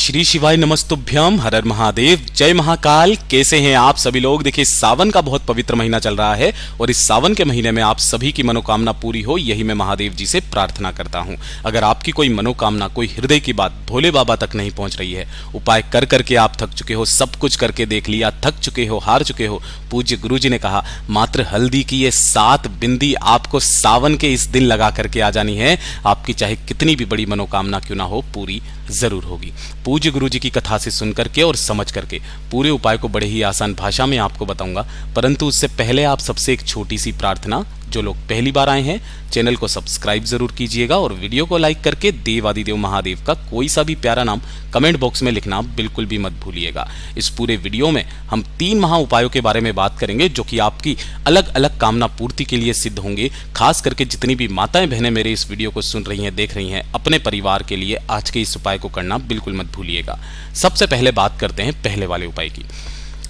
श्री शिवाय नमस्तुभ्यम, हर हर महादेव, जय महाकाल। कैसे हैं आप सभी लोग। देखिए, सावन का बहुत पवित्र महीना चल रहा है और इस सावन के महीने में आप सभी की मनोकामना पूरी हो, यही मैं महादेव जी से प्रार्थना करता हूं। अगर आपकी कोई मनोकामना, कोई हृदय की बात भोले बाबा तक नहीं पहुंच रही है, उपाय कर करके आप थक चुके हो, सब कुछ करके देख लिया, थक चुके हो, हार चुके हो, पूज्य गुरु जी ने कहा मात्र हल्दी की ये 7 बिंदी आपको सावन के इस दिन लगा करके आ जानी है। आपकी चाहे कितनी भी बड़ी मनोकामना क्यों ना हो, पूरी जरूर होगी। पूज्य गुरु जी की कथा से सुन करके और समझ करके पूरे उपाय को बड़े ही आसान भाषा में आपको बताऊंगा, परंतु उससे पहले आप सबसे एक छोटी सी प्रार्थना। जो लोग पहली बार आए हैं, चैनल को सब्सक्राइब जरूर कीजिएगा और वीडियो को लाइक करके देवादिदेव महादेव का कोई सा भी प्यारा नाम कमेंट बॉक्स में लिखना बिल्कुल भी मत भूलिएगा। इस पूरे वीडियो में हम 3 महा उपायों के बारे में बात करेंगे जो कि आपकी अलग अलग कामना पूर्ति के लिए सिद्ध होंगे। खास करके जितनी भी माताएं बहनें मेरे इस वीडियो को सुन रही हैं, देख रही हैं, अपने परिवार के लिए आज के इस उपाय को करना बिल्कुल मत भूलिएगा। सबसे पहले बात करते हैं पहले वाले उपाय की।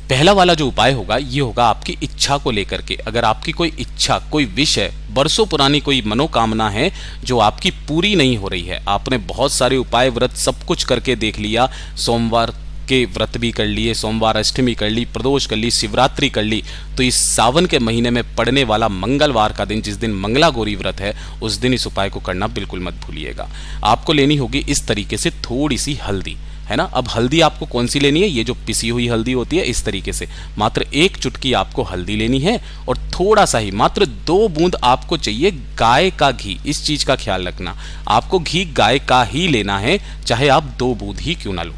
पहला वाला जो उपाय होगा ये होगा आपकी इच्छा को लेकर के। अगर आपकी कोई इच्छा, कोई विश है, बरसों पुरानी कोई मनोकामना है जो आपकी पूरी नहीं हो रही है, आपने बहुत सारे उपाय, व्रत सब कुछ करके देख लिया, सोमवार के व्रत भी कर लिए, सोमवार अष्टमी कर ली, प्रदोष कर ली, शिवरात्रि कर ली, तो इस सावन के महीने में पड़ने वाला मंगलवार का दिन, जिस दिन मंगला गौरी व्रत है, उस दिन इस उपाय को करना बिल्कुल मत भूलिएगा। आपको लेनी होगी इस तरीके से थोड़ी सी हल्दी, है ना। अब हल्दी आपको कौन सी लेनी है, ये जो पिसी हुई हल्दी होती है, इस तरीके से मात्र 1 चुटकी आपको हल्दी लेनी है और थोड़ा सा ही, मात्र 2 बूंद आपको चाहिए गाय का घी। इस चीज का ख्याल रखना, आपको घी गाय का ही लेना है, चाहे आप 2 बूंद ही क्यों ना लो,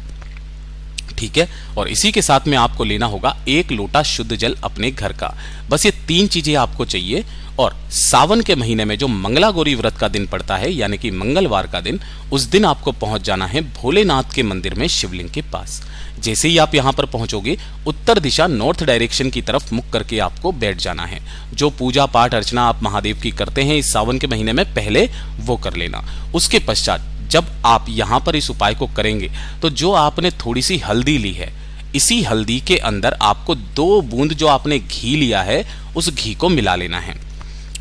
ठीक है। और इसी के साथ में आपको लेना होगा 1 लोटा शुद्ध जल अपने घर का। बस ये 3 चीजें आपको चाहिए। और सावन के महीने में जो मंगला गौरी व्रत का दिन पड़ता है, यानी कि मंगलवार का दिन, उस दिन आपको पहुंच जाना है भोलेनाथ के मंदिर में शिवलिंग के पास। जैसे ही आप यहां पर पहुंचोगे, उत्तर दिशा नॉर्थ डायरेक्शन की तरफ मुख करके आपको बैठ जाना है। जो पूजा पाठ अर्चना आप महादेव की करते हैं इस सावन के महीने में, पहले वो कर लेना। उसके पश्चात जब आप यहां पर इस उपाय को करेंगे, तो जो आपने थोड़ी सी हल्दी ली है, इसी हल्दी के अंदर आपको 2 बूंद जो आपने घी लिया है, उस घी को मिला लेना है,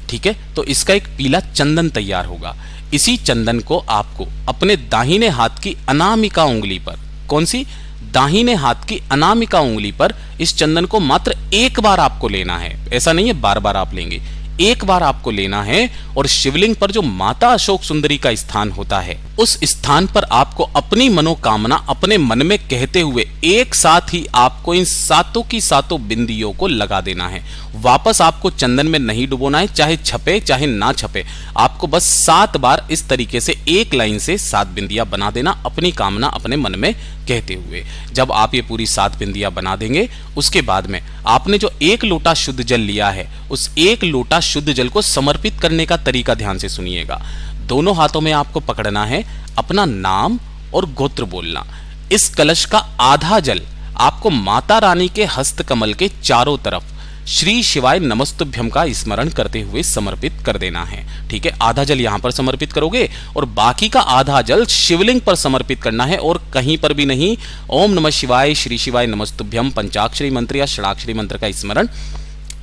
ठीक है। तो इसका एक पीला चंदन तैयार होगा। इसी चंदन को आपको अपने दाहिने हाथ की अनामिका उंगली पर, कौन सी, दाहिने हाथ की अनामिका उंगली पर इस चंदन को मात्र 1 बार आपको लेना है। ऐसा नहीं है बार बार आप लेंगे, 1 बार आपको लेना है। और शिवलिंग पर जो माता अशोक सुंदरी का स्थान होता है, उस स्थान पर आपको अपनी मनोकामना अपने मन में कहते हुए एक साथ ही आपको इन 7 की 7 बिंदियों को लगा देना है। वापस आपको चंदन में नहीं डुबोना है, चाहे छपे चाहे ना छपे, आपको बस 7 बार इस तरीके से एक लाइन से 7 बिंदियां बना देना, अपनी कामना अपने मन में कहते हुए। जब आप ये पूरी 7 बिंदियां बना देंगे, उसके बाद में आपने जो 1 लोटा शुद्ध जल लिया है, उस 1 लोटा शुद्ध जल को समर्पित करने का तरीका ध्यान से सुनिएगा। दोनों हाथों में आपको पकड़ना है, अपना नाम और गोत्र बोलना। इस कलश का आधा जल आपको माता रानी के हस्त कमल के चारों तरफ श्री शिवाय नमस्तुभ्यम का स्मरण करते हुए समर्पित कर देना है, ठीक है। आधा जल यहां पर समर्पित करोगे और बाकी का आधा जल शिवलिंग पर समर्पित करना है, और कहीं पर भी नहीं। ओम नमः शिवाय, श्री शिवाय नमस्तुभ्यम पंचाक्षरी मंत्र या षडाक्षरी मंत्र का स्मरण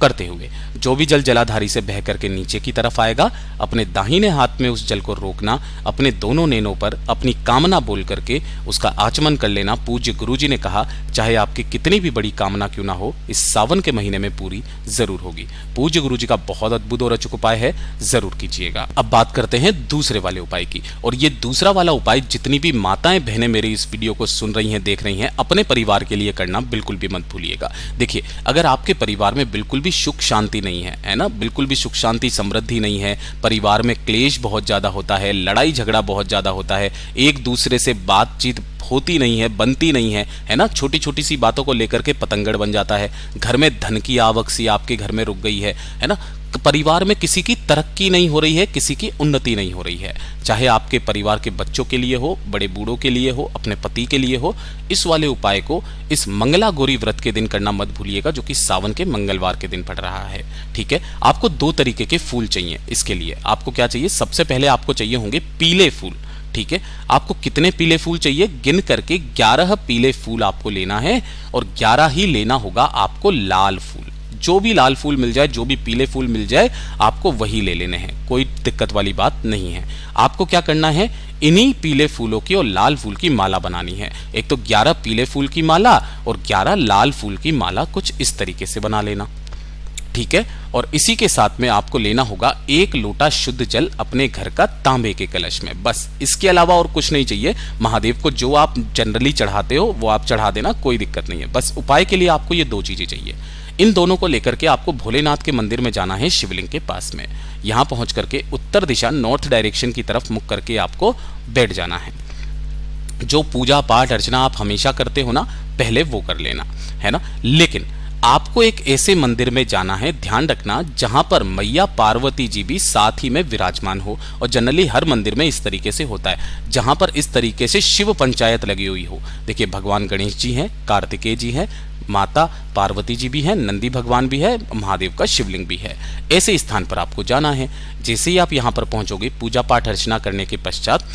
करते हुए जो भी जल जलाधारी से बह करके नीचे की तरफ आएगा, अपने दाहिने हाथ में उस जल को रोकना, अपने दोनों नैनों पर अपनी कामना बोल करके उसका आचमन कर लेना। पूज्य गुरु जी ने कहा चाहे आपकी कितनी भी बड़ी कामना क्यों ना हो, इस सावन के महीने में पूरी जरूर होगी। पूज्य गुरु जी का बहुत अद्भुत और अचूक उपाय है, जरूर कीजिएगा। अब बात करते हैं दूसरे वाले उपाय की। और ये दूसरा वाला उपाय जितनी भी माताएं बहनें मेरी इस वीडियो को सुन रही हैं, देख रही हैं, अपने परिवार के लिए करना बिल्कुल भी मत भूलिएगा। देखिए, अगर आपके परिवार में बिल्कुल भी सुख शांति नहीं है ना, बिल्कुल भी सुख शांति समृद्धि नहीं है, परिवार में क्लेश बहुत ज्यादा होता है, लड़ाई झगड़ा बहुत ज्यादा होता है, एक दूसरे से बातचीत होती नहीं है, बनती नहीं है ना, छोटी छोटी सी बातों को लेकर के पतंगड़ बन जाता है, घर में धन की आवक सी आपके घर में रुक गई है ना, परिवार में किसी की तरक्की नहीं हो रही है, किसी की उन्नति नहीं हो रही है, चाहे आपके परिवार के बच्चों के लिए हो, बड़े बूढ़ों के लिए हो, अपने पति के लिए हो। इस वाले उपाय को इस मंगला गौरी व्रत के दिन करना मत भूलिएगा, जो कि सावन के मंगलवार के दिन पड़ रहा है, ठीक है। आपको 2 तरीके के फूल चाहिए। इसके लिए आपको क्या चाहिए, सबसे पहले आपको चाहिए होंगे पीले फूल, ठीक है। आपको कितने पीले फूल चाहिए, गिन करके 11 पीले फूल आपको लेना है, और 11 ही लेना होगा आपको लाल फूल। जो भी लाल फूल मिल जाए, जो भी पीले फूल मिल जाए, आपको वही ले लेने हैं, कोई दिक्कत वाली बात नहीं है। आपको क्या करना है, इन्हीं पीले फूलों की और लाल फूल की माला बनानी है। एक तो 11 पीले फूल की माला और 11 लाल फूल की माला कुछ इस तरीके से बना लेना, ठीक है। और इसी के साथ में आपको लेना होगा 1 लोटा शुद्ध जल अपने घर का तांबे के कलश में, बस। इसके अलावा और कुछ नहीं चाहिए। महादेव को जो आप जनरली चढ़ाते हो वो आप चढ़ा देना, कोई दिक्कत नहीं है। बस उपाय के लिए आपको ये 2 चीजें चाहिए। इन दोनों को लेकर के आपको भोलेनाथ के मंदिर में जाना है, शिवलिंग के पास में। यहां पहुंच करके उत्तर दिशा, नॉर्थ डायरेक्शन की तरफ मुख करके आपको बैठ जाना है। जो पूजा पाठ अर्चना आप हमेशा करते हो ना, पहले वो कर लेना, है ना। लेकिन आपको एक ऐसे मंदिर में जाना है, ध्यान रखना, जहां पर मैया पार्वती जी भी साथ ही में विराजमान हो। और जनरली हर मंदिर में इस तरीके से होता है, जहां पर इस तरीके से शिव पंचायत लगी हुई हो। देखिए, भगवान गणेश जी हैं, कार्तिकेय जी हैं, माता पार्वती जी भी हैं, नंदी भगवान भी है, महादेव का शिवलिंग भी है। ऐसे स्थान पर आपको जाना है। जैसे ही आप यहाँ पर पहुंचोगे, पूजा पाठ अर्चना करने के पश्चात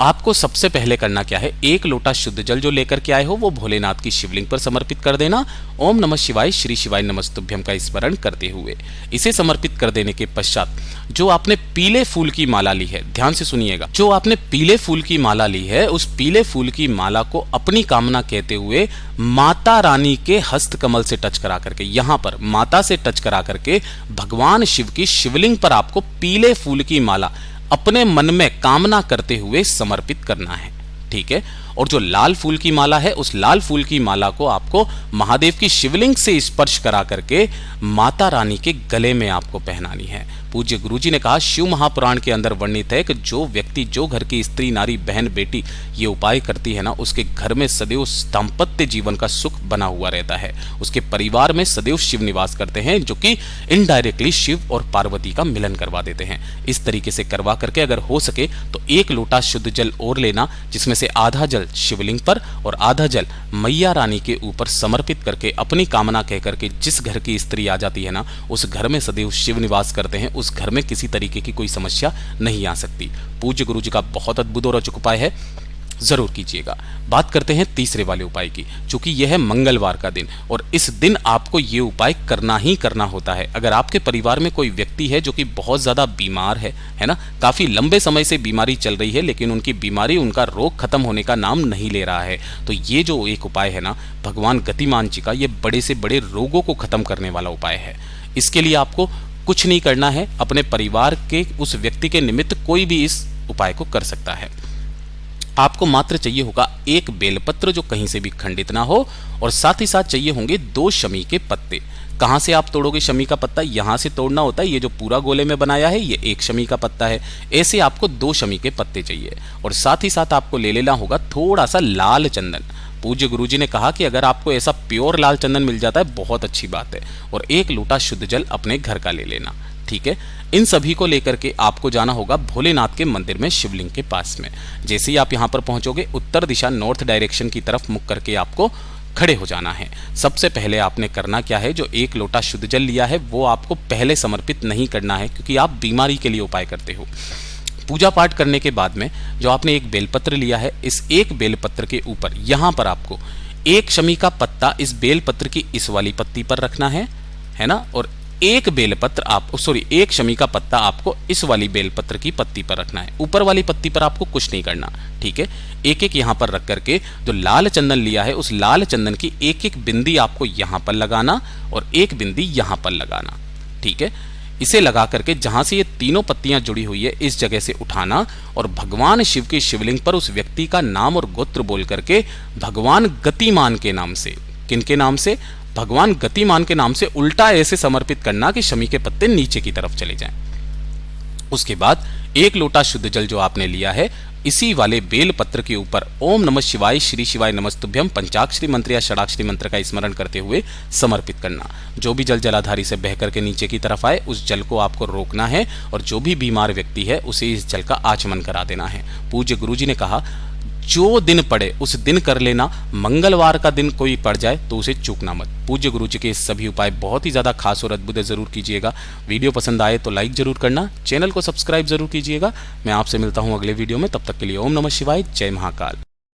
आपको सबसे पहले करना क्या है, 1 लोटा शुद्ध जल जो लेकर के आए हो वो भोलेनाथ की शिवलिंग पर समर्पित कर देना। ओम नमः शिवाय, श्री शिवाय नमस्तुभ्यम का स्मरण करते हुए इसे समर्पित कर देने के पश्चात जो आपने पीले फूल की माला ली है, ध्यान से सुनिएगा, जो आपने पीले फूल की माला ली है, उस पीले फूल की माला को अपनी कामना कहते हुए माता रानी के हस्त कमल से टच करा करके, यहां पर माता से टच करा करके भगवान शिव की शिवलिंग पर आपको पीले फूल की माला अपने मन में कामना करते हुए समर्पित करना है, ठीक है। और जो लाल फूल की माला है, उस लाल फूल की माला को आपको महादेव की शिवलिंग से स्पर्श करा करके माता रानी के गले में आपको पहनानी है। पूज्य गुरुजी ने कहा, शिव महापुराण के अंदर वर्णित है कि जो व्यक्ति, जो घर की स्त्री, नारी, बहन, बेटी ये उपाय करती है ना, उसके घर में सदैव दाम्पत्य जीवन का सुख बना हुआ रहता है। उसके परिवार में सदैव शिव निवास करते हैं, जो कि इनडायरेक्टली शिव और पार्वती का मिलन करवा देते हैं। इस तरीके से करवा करके अगर हो सके तो 1 लोटा शुद्ध जल और लेना, जिसमें से आधा जल शिवलिंग पर और आधा जल मैया रानी के ऊपर समर्पित करके अपनी कामना कह करके जिस घर की स्त्री आ जाती है ना, उस घर में सदैव शिव निवास करते हैं, उस घर में किसी तरीके की कोई समस्या नहीं आ सकती। पूज्य गुरु जी का बहुत अद्भुत और अचूक उपाय है, जरूर कीजिएगा। बात करते हैं तीसरे वाले उपाय की, क्योंकि यह है मंगलवार का दिन और इस दिन आपको ये उपाय करना ही करना होता है। अगर आपके परिवार में कोई व्यक्ति है जो कि बहुत ज्यादा बीमार है ना, काफी लंबे समय से बीमारी चल रही है, लेकिन उनकी बीमारी, उनका रोग खत्म होने का नाम नहीं ले रहा है, तो ये जो एक उपाय है ना, भगवान गतिमान जी का, ये बड़े से बड़े रोगों को खत्म करने वाला उपाय है। इसके लिए आपको कुछ नहीं करना है, अपने परिवार के उस व्यक्ति के निमित्त कोई भी इस उपाय को कर सकता है। आपको मात्र चाहिए होगा 1 बेलपत्र जो कहीं से भी खंडित ना हो, और साथ ही साथ चाहिए होंगे 2 शमी के पत्ते। कहां से आप तोड़ोगे शमी का पत्ता? यहां से तोड़ना होता है। ये जो पूरा गोले में बनाया है ये 1 शमी का पत्ता है। ऐसे आपको 2 शमी के पत्ते चाहिए, और साथ ही साथ आपको ले लेना होगा थोड़ा सा लाल चंदन। पूज्य गुरुजी ने कहा कि अगर आपको ऐसा प्योर लाल चंदन मिल जाता है बहुत अच्छी बात है, और 1 लोटा शुद्ध जल अपने घर का ले लेना, ठीक है। इन सभी को लेकर के आपको जाना होगा भोलेनाथ के मंदिर में, शिवलिंग के पास में। जैसे ही आप यहां पर पहुंचोगे, उत्तर दिशा, नॉर्थ डायरेक्शन की तरफ मुख करके आपको खड़े हो जाना है। सबसे पहले आपने करना क्या है, जो 1 लोटा शुद्ध जल लिया है वो आपको पहले समर्पित नहीं करना है, क्योंकि आप बीमारी के लिए उपाय करते हो। पूजा पाठ करने के बाद में जो आपने 1 बेलपत्र लिया है, इस 1 बेलपत्र के ऊपर यहां पर आपको 1 शमी का पत्ता इस बेलपत्र की इस वाली पत्ती पर रखना है ना, और 1 बेलपत्र आप, सॉरी 1 शमी का पत्ता आपको इस वाली बेलपत्र की पत्ती पर रखना है। ऊपर वाली पत्ती पर आपको कुछ नहीं करना, ठीक है। एक यहां पर रख करके जो लाल चंदन लिया है, उस लाल चंदन की 1 बिंदी आपको यहां पर लगाना और 1 बिंदी यहां पर लगाना, ठीक है। इसे लगा करके जहां से ये तीनों पत्तियां जुड़ी हुई है, इस जगह से उठाना और भगवान शिव के शिवलिंग पर उस व्यक्ति का नाम और गोत्र बोल करके भगवान गतिमान के नाम से, किनके नाम से? भगवान गतिमान के नाम से उल्टा ऐसे समर्पित करना कि शमी के पत्ते नीचे की तरफ चले जाएं। उसके बाद 1 लोटा शुद्ध जल जो आपने लिया है, इसी वाले बेल पत्र के ऊपर ओम नमः शिवाय, श्री शिवाय नमस्तुभ्यम पंचाक्षरी मंत्र या षडाक्षरी मंत्र का स्मरण करते हुए समर्पित करना। जो भी जल जलाधारी से बह करके नीचे की तरफ आए, उस जल को आपको रोकना है, और जो भी बीमार व्यक्ति है उसे इस जल का आचमन करा देना है। पूज्य गुरुजी ने कहा, जो दिन पड़े उस दिन कर लेना, मंगलवार का दिन कोई पड़ जाए तो उसे चूकना मत। पूज्य गुरु जी के सभी उपाय बहुत ही ज्यादा खास और अद्भुत है, जरूर कीजिएगा। वीडियो पसंद आए तो लाइक जरूर करना, चैनल को सब्सक्राइब जरूर कीजिएगा। मैं आपसे मिलता हूं अगले वीडियो में, तब तक के लिए ओम नमः शिवाय, जय महाकाल।